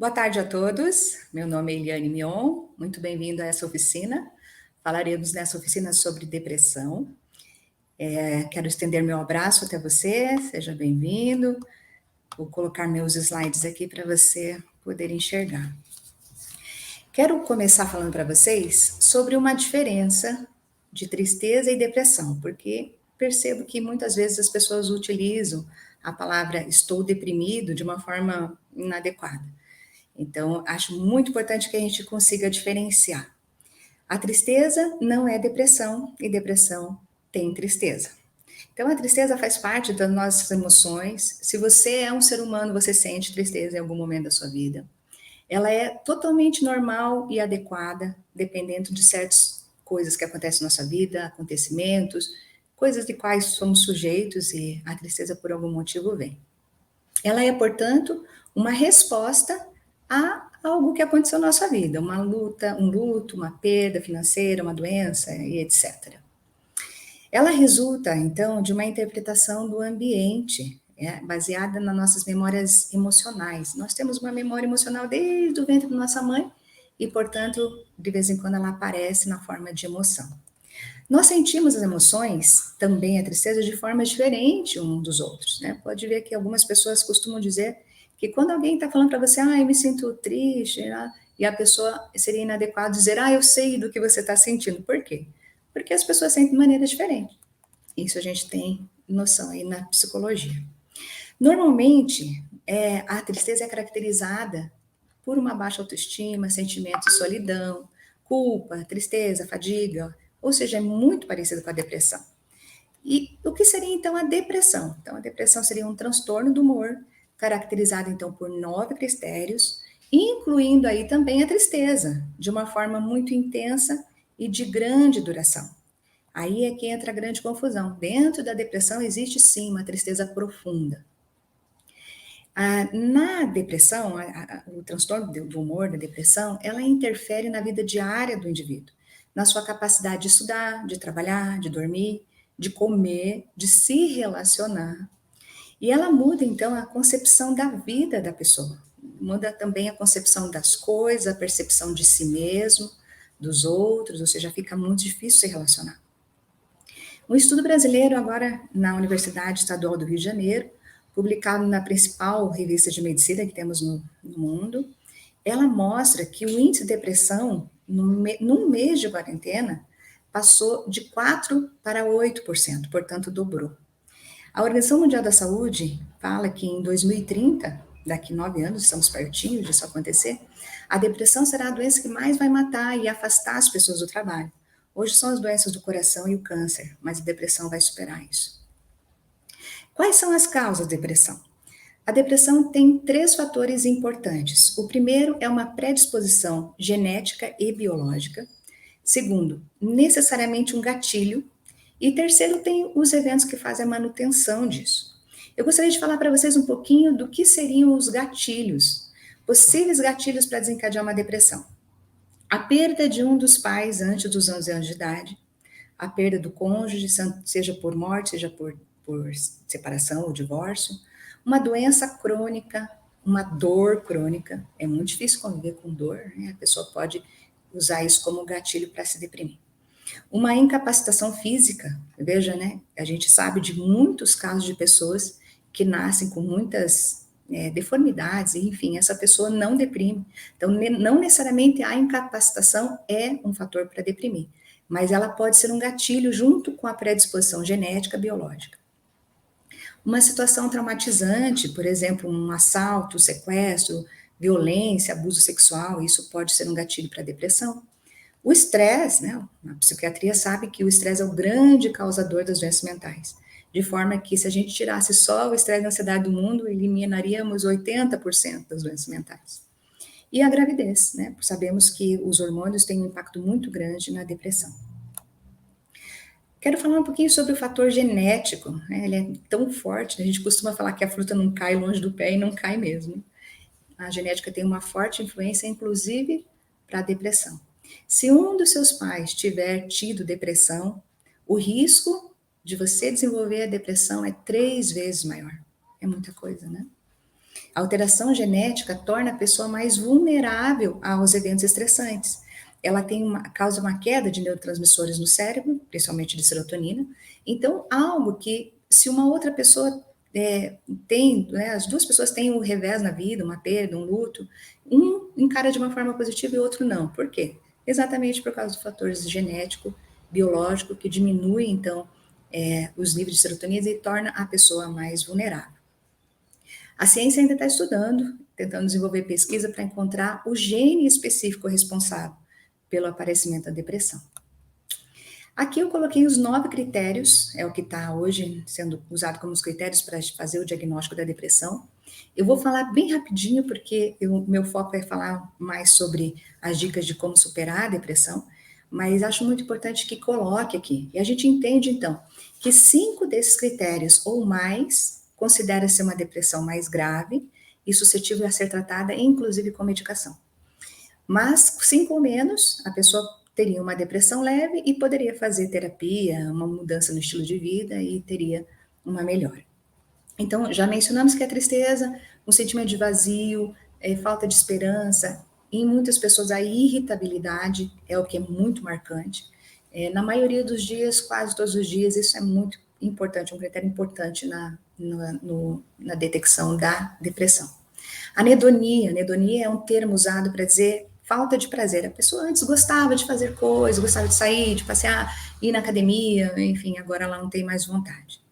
Boa tarde a todos. Meu nome é Eliane Mion. Muito bem-vindo a essa oficina. Falaremos nessa oficina sobre depressão. Quero estender meu abraço até você. Seja bem-vindo. Vou colocar meus slides aqui para você poder enxergar. Quero começar falando para vocês sobre uma diferença de tristeza e depressão, porque percebo que muitas vezes as pessoas utilizam a palavra estou deprimido de uma forma inadequada. Então, acho muito importante que a gente consiga diferenciar. A tristeza não é depressão e depressão tem tristeza. Então, a tristeza faz parte das nossas emoções. Se você é um ser humano, você sente tristeza em algum momento da sua vida. Ela é totalmente normal e adequada, dependendo de certas coisas que acontecem na nossa vida, acontecimentos, coisas de quais somos sujeitos e a tristeza por algum motivo vem. Ela é, portanto, uma resposta a algo que aconteceu na nossa vida, uma luta, um luto, uma perda financeira, uma doença e etc. Ela resulta, então, de uma interpretação do ambiente, baseada nas nossas memórias emocionais. Nós temos uma memória emocional desde o ventre da nossa mãe e, portanto, de vez em quando ela aparece na forma de emoção. Nós sentimos as emoções, também a tristeza, de forma diferente um dos outros, né? Pode ver que algumas pessoas costumam dizer que quando alguém está falando para você, eu me sinto triste, e a pessoa seria inadequado dizer, eu sei do que você está sentindo. Por quê? Porque as pessoas sentem de maneira diferente. Isso a gente tem noção aí na psicologia. Normalmente, a tristeza é caracterizada por uma baixa autoestima, sentimento de solidão, culpa, tristeza, fadiga, ou seja, é muito parecido com a depressão. E o que seria então a depressão? Então, a depressão seria um transtorno do humor, caracterizado então por 9 critérios, incluindo aí também a tristeza, de uma forma muito intensa e de grande duração. Aí é que entra a grande confusão. Dentro da depressão existe sim uma tristeza profunda. Na depressão, o transtorno do humor, da depressão, ela interfere na vida diária do indivíduo, na sua capacidade de estudar, de trabalhar, de dormir, de comer, de se relacionar. E ela muda, então, a concepção da vida da pessoa. Muda também a concepção das coisas, a percepção de si mesmo, dos outros, ou seja, fica muito difícil se relacionar. Um estudo brasileiro, agora na Universidade Estadual do Rio de Janeiro, publicado na principal revista de medicina que temos no mundo, ela mostra que o índice de depressão, num mês de quarentena, passou de 4% para 8%, portanto, dobrou. A Organização Mundial da Saúde fala que em 2030, daqui 9 anos, estamos pertinho disso acontecer, a depressão será a doença que mais vai matar e afastar as pessoas do trabalho. Hoje são as doenças do coração e o câncer, mas a depressão vai superar isso. Quais são as causas da depressão? A depressão tem 3 fatores importantes. O primeiro é uma predisposição genética e biológica. Segundo, necessariamente um gatilho. E terceiro, tem os eventos que fazem a manutenção disso. Eu gostaria de falar para vocês um pouquinho do que seriam os gatilhos, possíveis gatilhos para desencadear uma depressão. A perda de um dos pais antes dos 11 anos de idade, a perda do cônjuge, seja por morte, seja por separação ou divórcio, uma doença crônica, uma dor crônica, é muito difícil conviver com dor, né? A pessoa pode usar isso como gatilho para se deprimir. Uma incapacitação física, veja, né? A gente sabe de muitos casos de pessoas que nascem com muitas deformidades, e enfim, essa pessoa não deprime. Então, não necessariamente a incapacitação é um fator para deprimir, mas ela pode ser um gatilho junto com a predisposição genética biológica. Uma situação traumatizante, por exemplo, um assalto, sequestro, violência, abuso sexual, isso pode ser um gatilho para depressão. O estresse, né? A psiquiatria sabe que o estresse é o grande causador das doenças mentais. De forma que, se a gente tirasse só o estresse e a ansiedade do mundo, eliminaríamos 80% das doenças mentais. E a gravidez, né? Sabemos que os hormônios têm um impacto muito grande na depressão. Quero falar um pouquinho sobre o fator genético, né? Ele é tão forte, a gente costuma falar que a fruta não cai longe do pé e não cai mesmo. A genética tem uma forte influência, inclusive, para a depressão. Se um dos seus pais tiver tido depressão, o risco de você desenvolver a depressão é 3 vezes maior. É muita coisa, né? A alteração genética torna a pessoa mais vulnerável aos eventos estressantes. Ela causa uma queda de neurotransmissores no cérebro, principalmente de serotonina. Então, algo que, se uma outra pessoa tem, né, as duas pessoas têm um revés na vida, uma perda, um luto, um encara de uma forma positiva e o outro não. Por quê? Exatamente por causa do fator genético, biológico, que diminui, então, os níveis de serotonina e torna a pessoa mais vulnerável. A ciência ainda está estudando, tentando desenvolver pesquisa para encontrar o gene específico responsável pelo aparecimento da depressão. Aqui eu coloquei os 9 critérios, é o que está hoje sendo usado como os critérios para fazer o diagnóstico da depressão. Eu vou falar bem rapidinho, porque meu foco é falar mais sobre as dicas de como superar a depressão, mas acho muito importante que coloque aqui. E a gente entende, então, que 5 desses critérios ou mais considera-se uma depressão mais grave e suscetível a ser tratada, inclusive com medicação. Mas 5 ou menos, a pessoa teria uma depressão leve e poderia fazer terapia, uma mudança no estilo de vida e teria uma melhora. Então, já mencionamos que a tristeza, um sentimento de vazio, falta de esperança, em muitas pessoas a irritabilidade é o que é muito marcante. Na maioria dos dias, quase todos os dias, isso é muito importante, um critério importante na detecção da depressão. Anedonia é um termo usado para dizer falta de prazer. A pessoa antes gostava de fazer coisas, gostava de sair, de passear, ir na academia, enfim, agora ela não tem mais vontade.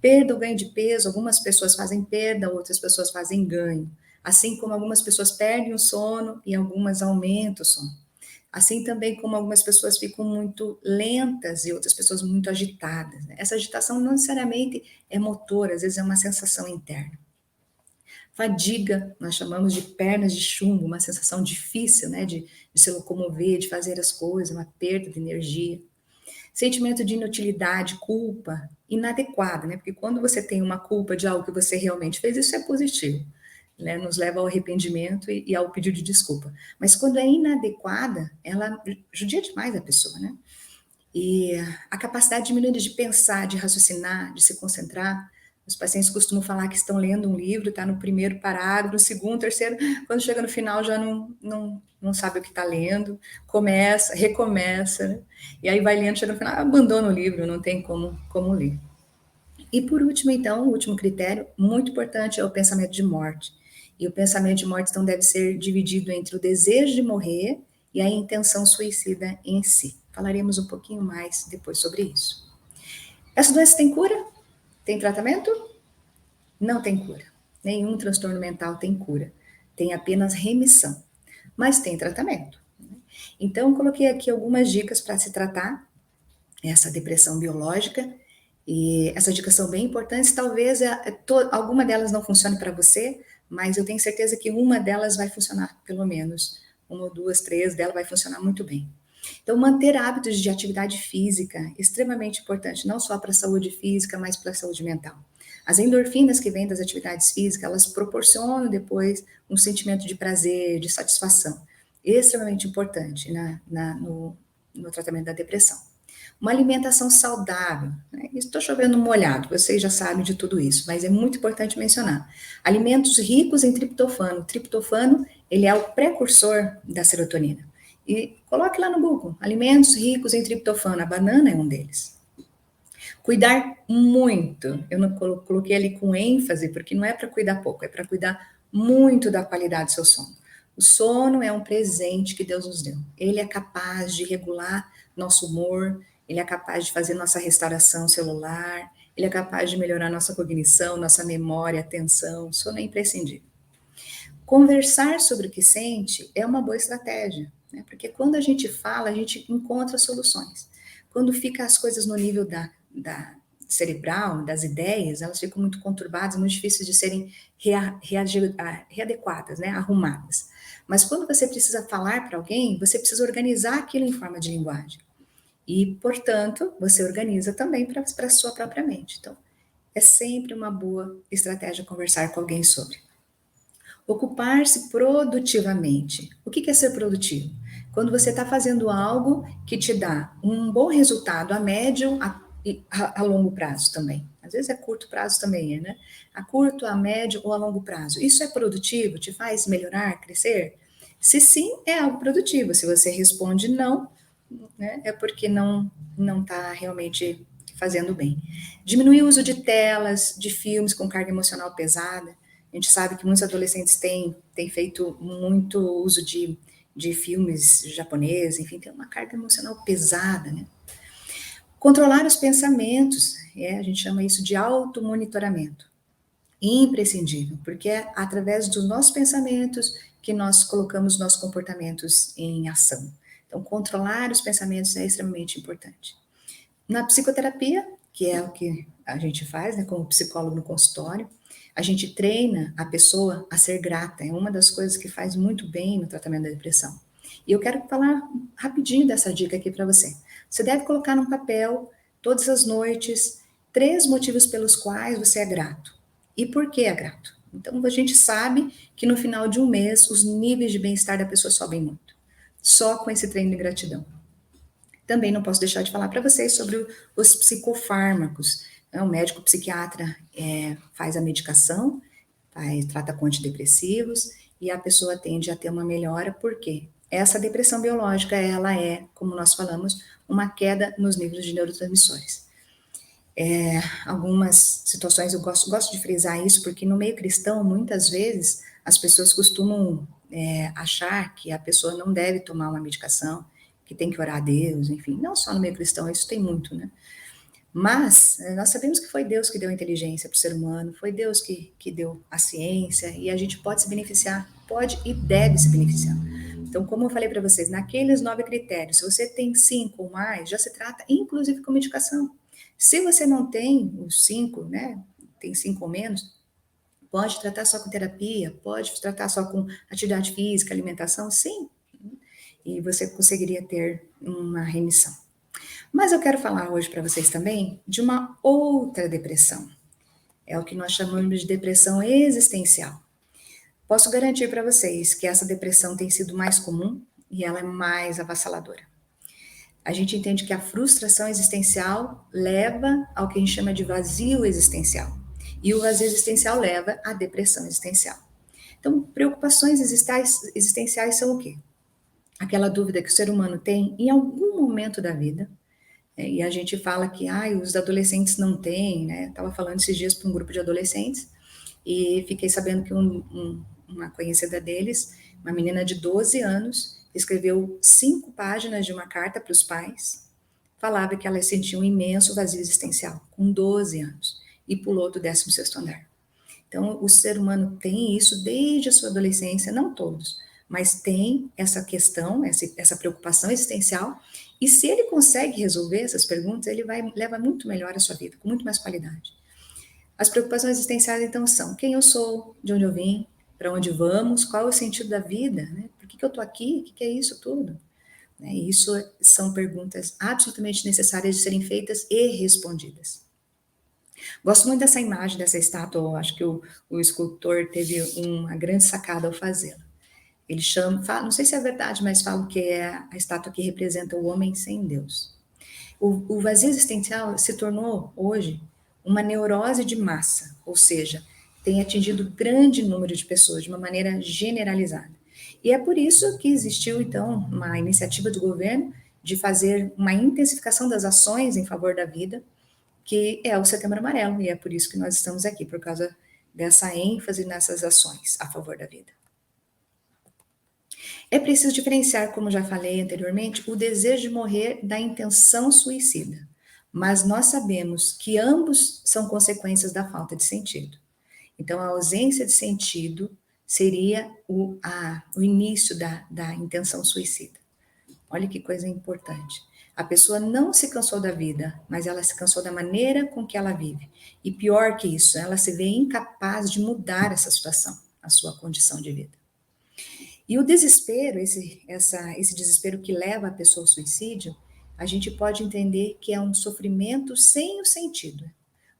Perda ou ganho de peso, algumas pessoas fazem perda, outras pessoas fazem ganho. Assim como algumas pessoas perdem o sono e algumas aumentam o sono. Assim também como algumas pessoas ficam muito lentas e outras pessoas muito agitadas. Essa agitação não necessariamente é motora, às vezes é uma sensação interna. Fadiga, nós chamamos de pernas de chumbo, uma sensação difícil, né, de se locomover, de fazer as coisas, uma perda de energia. Sentimento de inutilidade, culpa, inadequada, né, porque quando você tem uma culpa de algo que você realmente fez, isso é positivo, né, nos leva ao arrependimento e ao pedido de desculpa. Mas quando é inadequada, ela judia demais a pessoa, né? E a capacidade diminuída de pensar, de raciocinar, de se concentrar. Os pacientes costumam falar que estão lendo um livro, está no primeiro parágrafo, no segundo, terceiro, quando chega no final já não sabe o que está lendo, começa, recomeça, né? E aí vai lendo, chega no final, abandona o livro, não tem como ler. E por último, então, o último critério, muito importante, é o pensamento de morte. E o pensamento de morte, então, deve ser dividido entre o desejo de morrer e a intenção suicida em si. Falaremos um pouquinho mais depois sobre isso. Essa doença tem cura? Tem tratamento? Não tem cura. Nenhum transtorno mental tem cura. Tem apenas remissão. Mas tem tratamento. Então, coloquei aqui algumas dicas para se tratar essa depressão biológica. E essas dicas são bem importantes. Talvez alguma delas não funcione para você, mas eu tenho certeza que uma delas vai funcionar, pelo menos. Uma ou duas, três delas vai funcionar muito bem. Então, manter hábitos de atividade física é extremamente importante, não só para a saúde física, mas para a saúde mental. As endorfinas que vêm das atividades físicas, elas proporcionam depois um sentimento de prazer, de satisfação, extremamente importante no tratamento da depressão. Uma alimentação saudável, né? Estou chovendo molhado, vocês já sabem de tudo isso, mas é muito importante mencionar. Alimentos ricos em triptofano. O triptofano, ele é o precursor da serotonina. E coloque lá no Google, alimentos ricos em triptofano, a banana é um deles. Cuidar muito, eu não coloquei ali com ênfase, porque não é para cuidar pouco, é para cuidar muito da qualidade do seu sono. O sono é um presente que Deus nos deu. Ele é capaz de regular nosso humor, ele é capaz de fazer nossa restauração celular, ele é capaz de melhorar nossa cognição, nossa memória, atenção. O sono é imprescindível. Conversar sobre o que sente é uma boa estratégia, né? Porque quando a gente fala, a gente encontra soluções. Quando fica as coisas no nível da cerebral, das ideias, elas ficam muito conturbadas, muito difíceis de serem readequadas, né? Arrumadas. Mas quando você precisa falar para alguém, você precisa organizar aquilo em forma de linguagem. E, portanto, você organiza também para a sua própria mente. Então, é sempre uma boa estratégia conversar com alguém sobre. Ocupar-se produtivamente. O que é ser produtivo? Quando você está fazendo algo que te dá um bom resultado a médio, a longo prazo também. às vezes é curto prazo também, né? A curto, a médio ou a longo prazo. Isso é produtivo? Te faz melhorar, crescer? Se sim, é algo produtivo. Se você responde não, né, é porque não está realmente fazendo bem. Diminuir o uso de telas, de filmes com carga emocional pesada. A gente sabe que muitos adolescentes têm feito muito uso de filmes japoneses, enfim, tem uma carga emocional pesada, né? Controlar os pensamentos, a gente chama isso de automonitoramento. Imprescindível, porque é através dos nossos pensamentos que nós colocamos nossos comportamentos em ação. Então, controlar os pensamentos é extremamente importante. Na psicoterapia, que é o que a gente faz, né, como psicólogo no consultório, a gente treina a pessoa a ser grata. É uma das coisas que faz muito bem no tratamento da depressão. E eu quero falar rapidinho dessa dica aqui para você. Você deve colocar num papel, todas as noites, 3 motivos pelos quais você é grato. E por que é grato? Então, a gente sabe que no final de um mês, os níveis de bem-estar da pessoa sobem muito. Só com esse treino de gratidão. Também não posso deixar de falar para vocês sobre os psicofármacos. O médico psiquiatra faz a medicação, trata com antidepressivos e a pessoa tende a ter uma melhora, porque essa depressão biológica, ela é, como nós falamos, uma queda nos níveis de neurotransmissores. Algumas situações eu gosto de frisar isso, porque no meio cristão, muitas vezes, as pessoas costumam achar que a pessoa não deve tomar uma medicação, que tem que orar a Deus, enfim, não só no meio cristão, isso tem muito, né? Mas nós sabemos que foi Deus que deu a inteligência para o ser humano, foi Deus que deu a ciência, e a gente pode se beneficiar, pode e deve se beneficiar. Então, como eu falei para vocês, naqueles 9 critérios, se você tem 5 ou mais, já se trata inclusive com medicação. Se você não tem os 5, né, tem 5 ou menos, pode tratar só com terapia, pode tratar só com atividade física, alimentação, sim, e você conseguiria ter uma remissão. Mas eu quero falar hoje para vocês também de uma outra depressão. É o que nós chamamos de depressão existencial. Posso garantir para vocês que essa depressão tem sido mais comum e ela é mais avassaladora. A gente entende que a frustração existencial leva ao que a gente chama de vazio existencial. E o vazio existencial leva à depressão existencial. Então, preocupações existenciais são o quê? Aquela dúvida que o ser humano tem em algum momento da vida. E a gente fala que os adolescentes não têm, né? Estava falando esses dias para um grupo de adolescentes e fiquei sabendo que uma conhecida deles, uma menina de 12 anos, escreveu 5 páginas de uma carta para os pais, falava que ela sentia um imenso vazio existencial, com 12 anos, e pulou do 16º andar. Então, o ser humano tem isso desde a sua adolescência, não todos, mas tem essa questão, essa preocupação existencial, e se ele consegue resolver essas perguntas, ele leva muito melhor a sua vida, com muito mais qualidade. As preocupações existenciais, então, são quem eu sou, de onde eu vim, para onde vamos, qual é o sentido da vida, né? Por que eu estou aqui? O que é isso tudo? Isso são perguntas absolutamente necessárias de serem feitas e respondidas. Gosto muito dessa imagem, dessa estátua, acho que o escultor teve uma grande sacada ao fazê-la. Ele não sei se é verdade, mas fala que é a estátua que representa o homem sem Deus. O vazio existencial se tornou, hoje, uma neurose de massa, ou seja, tem atingido grande número de pessoas de uma maneira generalizada. E é por isso que existiu, então, uma iniciativa do governo de fazer uma intensificação das ações em favor da vida, que é o Setembro Amarelo, e é por isso que nós estamos aqui, por causa dessa ênfase nessas ações a favor da vida. É preciso diferenciar, como já falei anteriormente, o desejo de morrer da intenção suicida, mas nós sabemos que ambos são consequências da falta de sentido. Então, a ausência de sentido seria o início da intenção suicida. Olha que coisa importante. A pessoa não se cansou da vida, mas ela se cansou da maneira com que ela vive. E pior que isso, ela se vê incapaz de mudar essa situação, a sua condição de vida. E o desespero, esse desespero que leva a pessoa ao suicídio, a gente pode entender que é um sofrimento sem o sentido.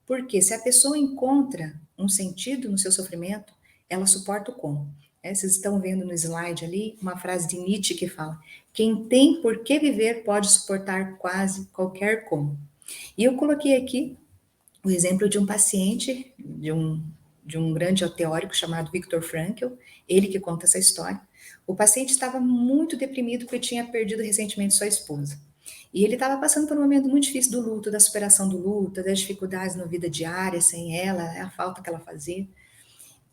Porque se a pessoa encontra um sentido no seu sofrimento, ela suporta o como. Vocês estão vendo no slide ali uma frase de Nietzsche que fala: quem tem por que viver pode suportar quase qualquer como. E eu coloquei aqui o exemplo de um paciente, de um grande teórico chamado Viktor Frankl, ele que conta essa história. O paciente estava muito deprimido porque tinha perdido recentemente sua esposa. E ele estava passando por um momento muito difícil do luto, da superação do luto, das dificuldades na vida diária sem ela, a falta que ela fazia.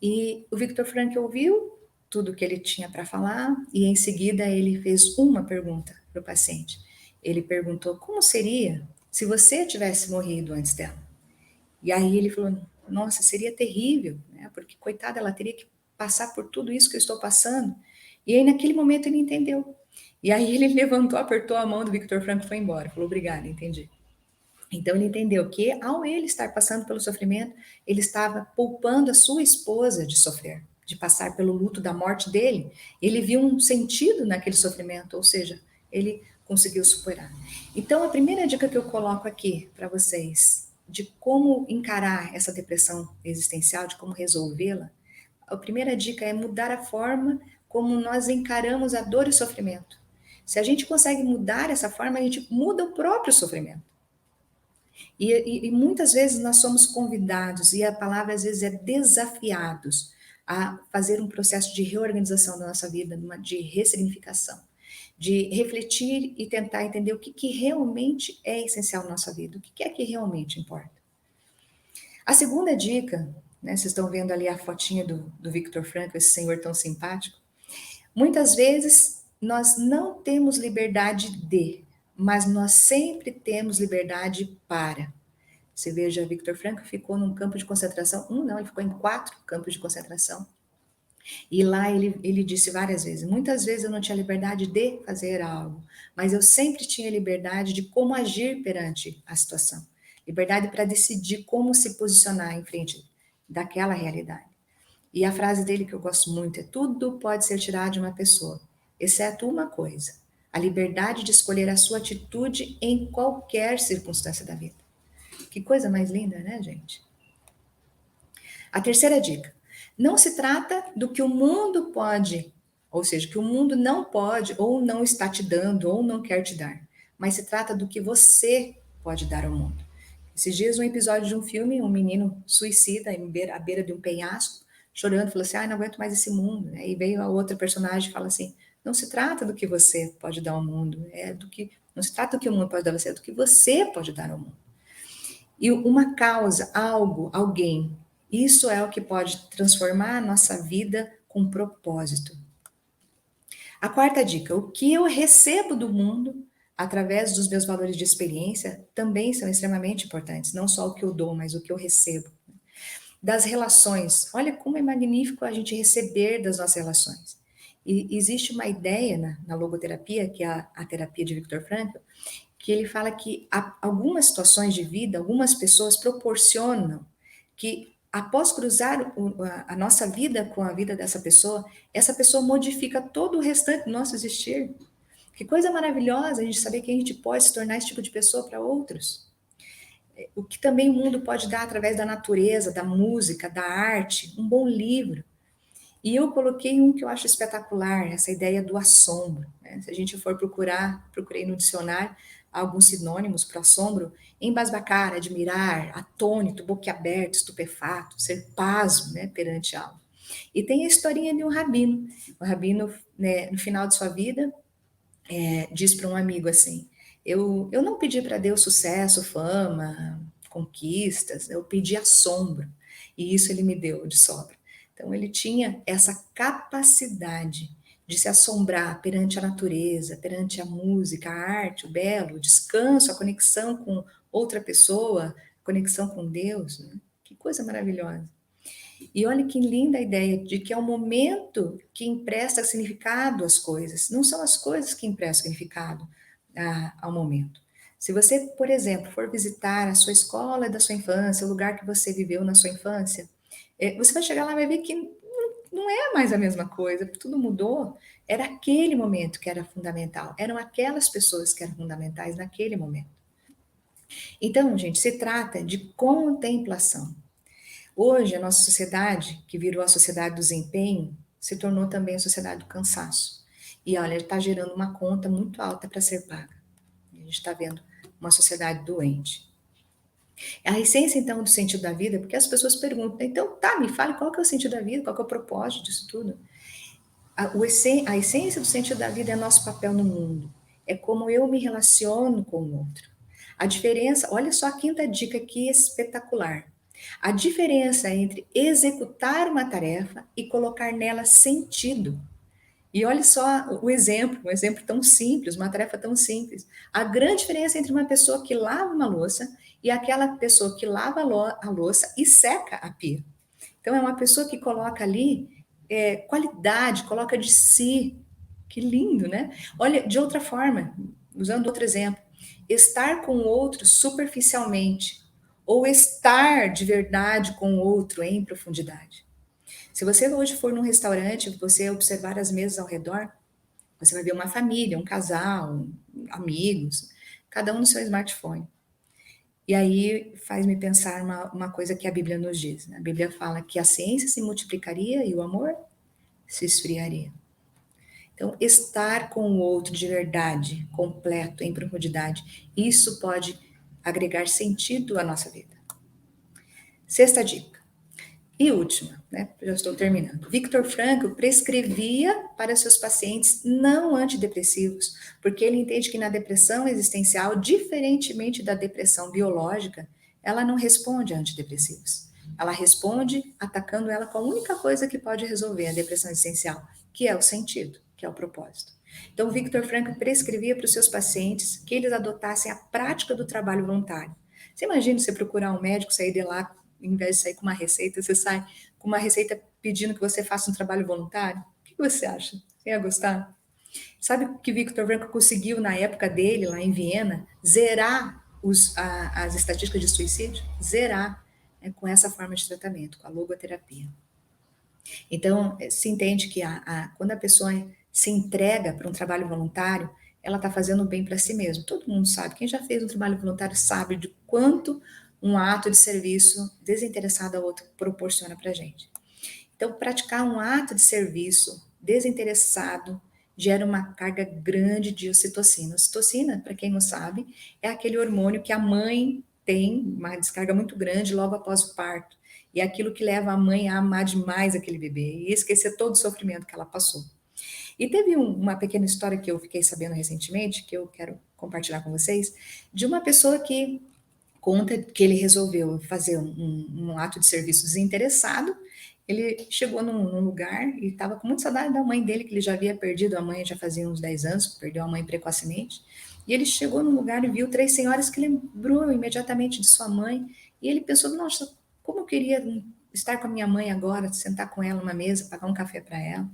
E o Viktor Frankl ouviu tudo que ele tinha para falar e em seguida ele fez uma pergunta para o paciente. Ele perguntou como seria se você tivesse morrido antes dela. E aí ele falou: nossa, seria terrível, né? Porque coitada, ela teria que passar por tudo isso que eu estou passando. E aí naquele momento ele entendeu. E aí ele levantou, apertou a mão do Viktor Frankl e foi embora. Falou: obrigada, entendi. Então ele entendeu que ao ele estar passando pelo sofrimento, ele estava poupando a sua esposa de sofrer, de passar pelo luto da morte dele. Ele viu um sentido naquele sofrimento, ou seja, ele conseguiu superar. Então a primeira dica que eu coloco aqui para vocês de como encarar essa depressão existencial, de como resolvê-la, a primeira dica é mudar a forma como nós encaramos a dor e o sofrimento. Se a gente consegue mudar essa forma, a gente muda o próprio sofrimento. E muitas vezes nós somos convidados, e a palavra às vezes é desafiados, a fazer um processo de reorganização da nossa vida, de ressignificação, de refletir e tentar entender o que, que realmente é essencial na nossa vida, o que é que realmente importa. A segunda dica, né, vocês estão vendo ali a fotinha do Viktor Frankl, esse senhor tão simpático, muitas vezes nós não temos liberdade de, mas nós sempre temos liberdade para. Você veja, Viktor Frankl ficou num campo de concentração, não, ele ficou em 4 campos de concentração. E lá ele disse várias vezes, muitas vezes eu não tinha liberdade de fazer algo, mas eu sempre tinha liberdade de como agir perante a situação. Liberdade para decidir como se posicionar em frente daquela realidade. E a frase dele que eu gosto muito é: tudo pode ser tirado de uma pessoa, exceto uma coisa, a liberdade de escolher a sua atitude em qualquer circunstância da vida. Que coisa mais linda, né, gente? A terceira dica: não se trata do que o mundo pode, ou seja, que o mundo não pode, ou não está te dando, ou não quer te dar, mas se trata do que você pode dar ao mundo. Esses dias, um episódio de um filme, um menino suicida à beira de um penhasco, chorando, falou assim: não aguento mais esse mundo. E veio a outra personagem e fala assim: não se trata do que você pode dar ao mundo, não se trata do que o mundo pode dar a você, é do que você pode dar ao mundo. E uma causa, algo, alguém, isso é o que pode transformar a nossa vida com propósito. A quarta dica: o que eu recebo do mundo através dos meus valores de experiência também são extremamente importantes, não só o que eu dou, mas o que eu recebo. Das relações, olha como é magnífico a gente receber das nossas relações. E existe uma ideia na logoterapia, que é a terapia de Viktor Frankl, que ele fala que algumas situações de vida, algumas pessoas proporcionam que, após cruzar a nossa vida com a vida dessa pessoa, essa pessoa modifica todo o restante do nosso existir. Que coisa maravilhosa a gente saber que a gente pode se tornar esse tipo de pessoa para outros. O que também o mundo pode dar através da natureza, da música, da arte, um bom livro. E eu coloquei um que eu acho espetacular, essa ideia do assombro, né? Se a gente for procurar, procurei no dicionário alguns sinônimos para assombro: embasbacar, admirar, atônito, boquiaberto, estupefato, ser pasmo, né, perante algo. E tem a historinha de um rabino. O rabino, né, no final de sua vida, diz para um amigo assim: eu não pedi para Deus sucesso, fama, conquistas, eu pedi assombro, e isso ele me deu de sobra. Então ele tinha essa capacidade de se assombrar perante a natureza, perante a música, a arte, o belo, o descanso, a conexão com outra pessoa, conexão com Deus, né? Que coisa maravilhosa. E olha que linda a ideia de que é o momento que empresta significado às coisas, não são as coisas que emprestam significado ao momento. Se você, por exemplo, for visitar a sua escola da sua infância, o lugar que você viveu na sua infância, você vai chegar lá e vai ver que não é mais a mesma coisa, tudo mudou. Era aquele momento que era fundamental, eram aquelas pessoas que eram fundamentais naquele momento. Então, gente, se trata de contemplação. Hoje, a nossa sociedade, que virou a sociedade do desempenho, se tornou também a sociedade do cansaço. E olha, está gerando uma conta muito alta para ser paga. A gente está vendo uma sociedade doente. A essência, então, do sentido da vida, porque as pessoas perguntam, então, tá, me fale qual que é o sentido da vida, qual que é o propósito disso tudo. A essência do sentido da vida é nosso papel no mundo, é como eu me relaciono com o outro. A diferença, olha só a quinta dica aqui espetacular. A diferença entre executar uma tarefa e colocar nela sentido. E olha só o exemplo, um exemplo tão simples, uma tarefa tão simples. A grande diferença entre uma pessoa que lava uma louça e aquela pessoa que lava a louça e seca a pia. Então, é uma pessoa que coloca ali qualidade, coloca de si. Que lindo, né? Olha, de outra forma, usando outro exemplo, estar com o outro superficialmente ou estar de verdade com o outro em profundidade. Se você hoje for num restaurante, você observar as mesas ao redor, você vai ver uma família, um casal, amigos, cada um no seu smartphone. E aí faz-me pensar uma coisa que a Bíblia nos diz. Né? A Bíblia fala que a ciência se multiplicaria e o amor se esfriaria. Então, estar com o outro de verdade, completo, em profundidade, isso pode agregar sentido à nossa vida. Sexta dica. E última, né? Já estou terminando. Viktor Frankl prescrevia para seus pacientes não antidepressivos, porque ele entende que na depressão existencial, diferentemente da depressão biológica, ela não responde a antidepressivos. Ela responde atacando ela com a única coisa que pode resolver a depressão existencial, que é o sentido, que é o propósito. Então, Viktor Frankl prescrevia para os seus pacientes que eles adotassem a prática do trabalho voluntário. Você imagina você procurar um médico, sair de lá em vez de sair com uma receita, você sai com uma receita pedindo que você faça um trabalho voluntário? O que você acha? Você ia gostar? Sabe o que Viktor Frankl conseguiu na época dele, lá em Viena? Zerar as estatísticas de suicídio? Zerar, né, com essa forma de tratamento, com a logoterapia. Então, se entende que quando a pessoa se entrega para um trabalho voluntário, ela está fazendo bem para si mesma. Todo mundo sabe, quem já fez um trabalho voluntário sabe de quanto um ato de serviço desinteressado ao outro proporciona para a gente. Então, praticar um ato de serviço desinteressado gera uma carga grande de ocitocina. Ocitocina, para quem não sabe, é aquele hormônio que a mãe tem uma descarga muito grande logo após o parto. E é aquilo que leva a mãe a amar demais aquele bebê e esquecer todo o sofrimento que ela passou. E teve uma pequena história que eu fiquei sabendo recentemente, que eu quero compartilhar com vocês, de uma pessoa que conta que ele resolveu fazer um ato de serviço desinteressado. Ele chegou num lugar e estava com muita saudade da mãe dele, que ele já havia perdido a mãe já fazia uns 10 anos, perdeu a mãe precocemente. E ele chegou num lugar e viu três senhoras que lembrou imediatamente de sua mãe. E ele pensou, nossa, como eu queria estar com a minha mãe agora, sentar com ela numa mesa, pagar um café para ela.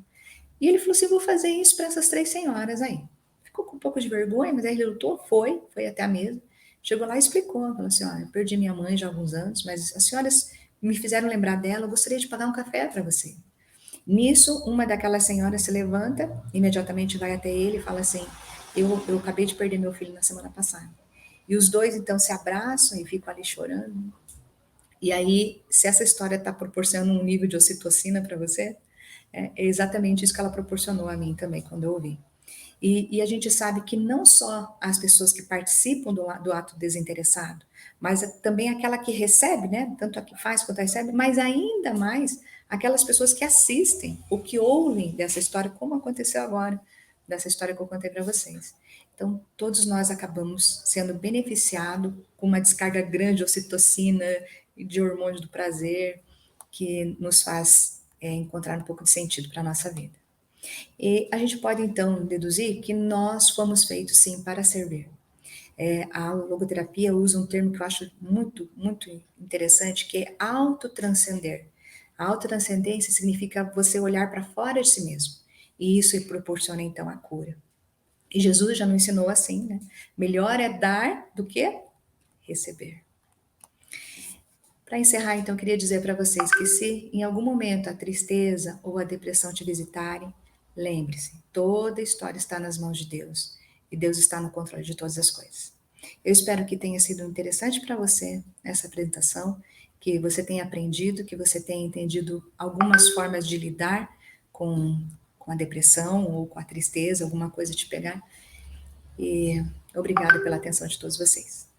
E ele falou assim, vou fazer isso para essas três senhoras aí. Ficou com um pouco de vergonha, mas aí ele lutou, foi até a mesa. Chegou lá e explicou, falou assim, eu perdi minha mãe já há alguns anos, mas as senhoras me fizeram lembrar dela, eu gostaria de pagar um café para você. Nisso, uma daquelas senhoras se levanta, imediatamente vai até ele e fala assim, eu acabei de perder meu filho na semana passada. E os dois, então, se abraçam e ficam ali chorando. E aí, se essa história está proporcionando um nível de ocitocina para você, é exatamente isso que ela proporcionou a mim também, quando eu ouvi. E a gente sabe que não só as pessoas que participam do ato desinteressado, mas também aquela que recebe, né? Tanto a que faz quanto a recebe, mas ainda mais aquelas pessoas que assistem ou que ouvem dessa história, como aconteceu agora, dessa história que eu contei para vocês. Então, todos nós acabamos sendo beneficiados com uma descarga grande de ocitocina e de hormônios do prazer, que nos faz encontrar um pouco de sentido para a nossa vida. E a gente pode então deduzir que nós fomos feitos sim para servir. A logoterapia usa um termo que eu acho muito, muito interessante, que é autotranscender. A autotranscendência significa você olhar para fora de si mesmo. E isso proporciona então a cura. E Jesus já nos ensinou assim, né? Melhor é dar do que receber. Para encerrar, então, eu queria dizer para vocês que se em algum momento a tristeza ou a depressão te visitarem, lembre-se, toda a história está nas mãos de Deus e Deus está no controle de todas as coisas. Eu espero que tenha sido interessante para você essa apresentação, que você tenha aprendido, que você tenha entendido algumas formas de lidar com a depressão ou com a tristeza, alguma coisa te pegar. E obrigada pela atenção de todos vocês.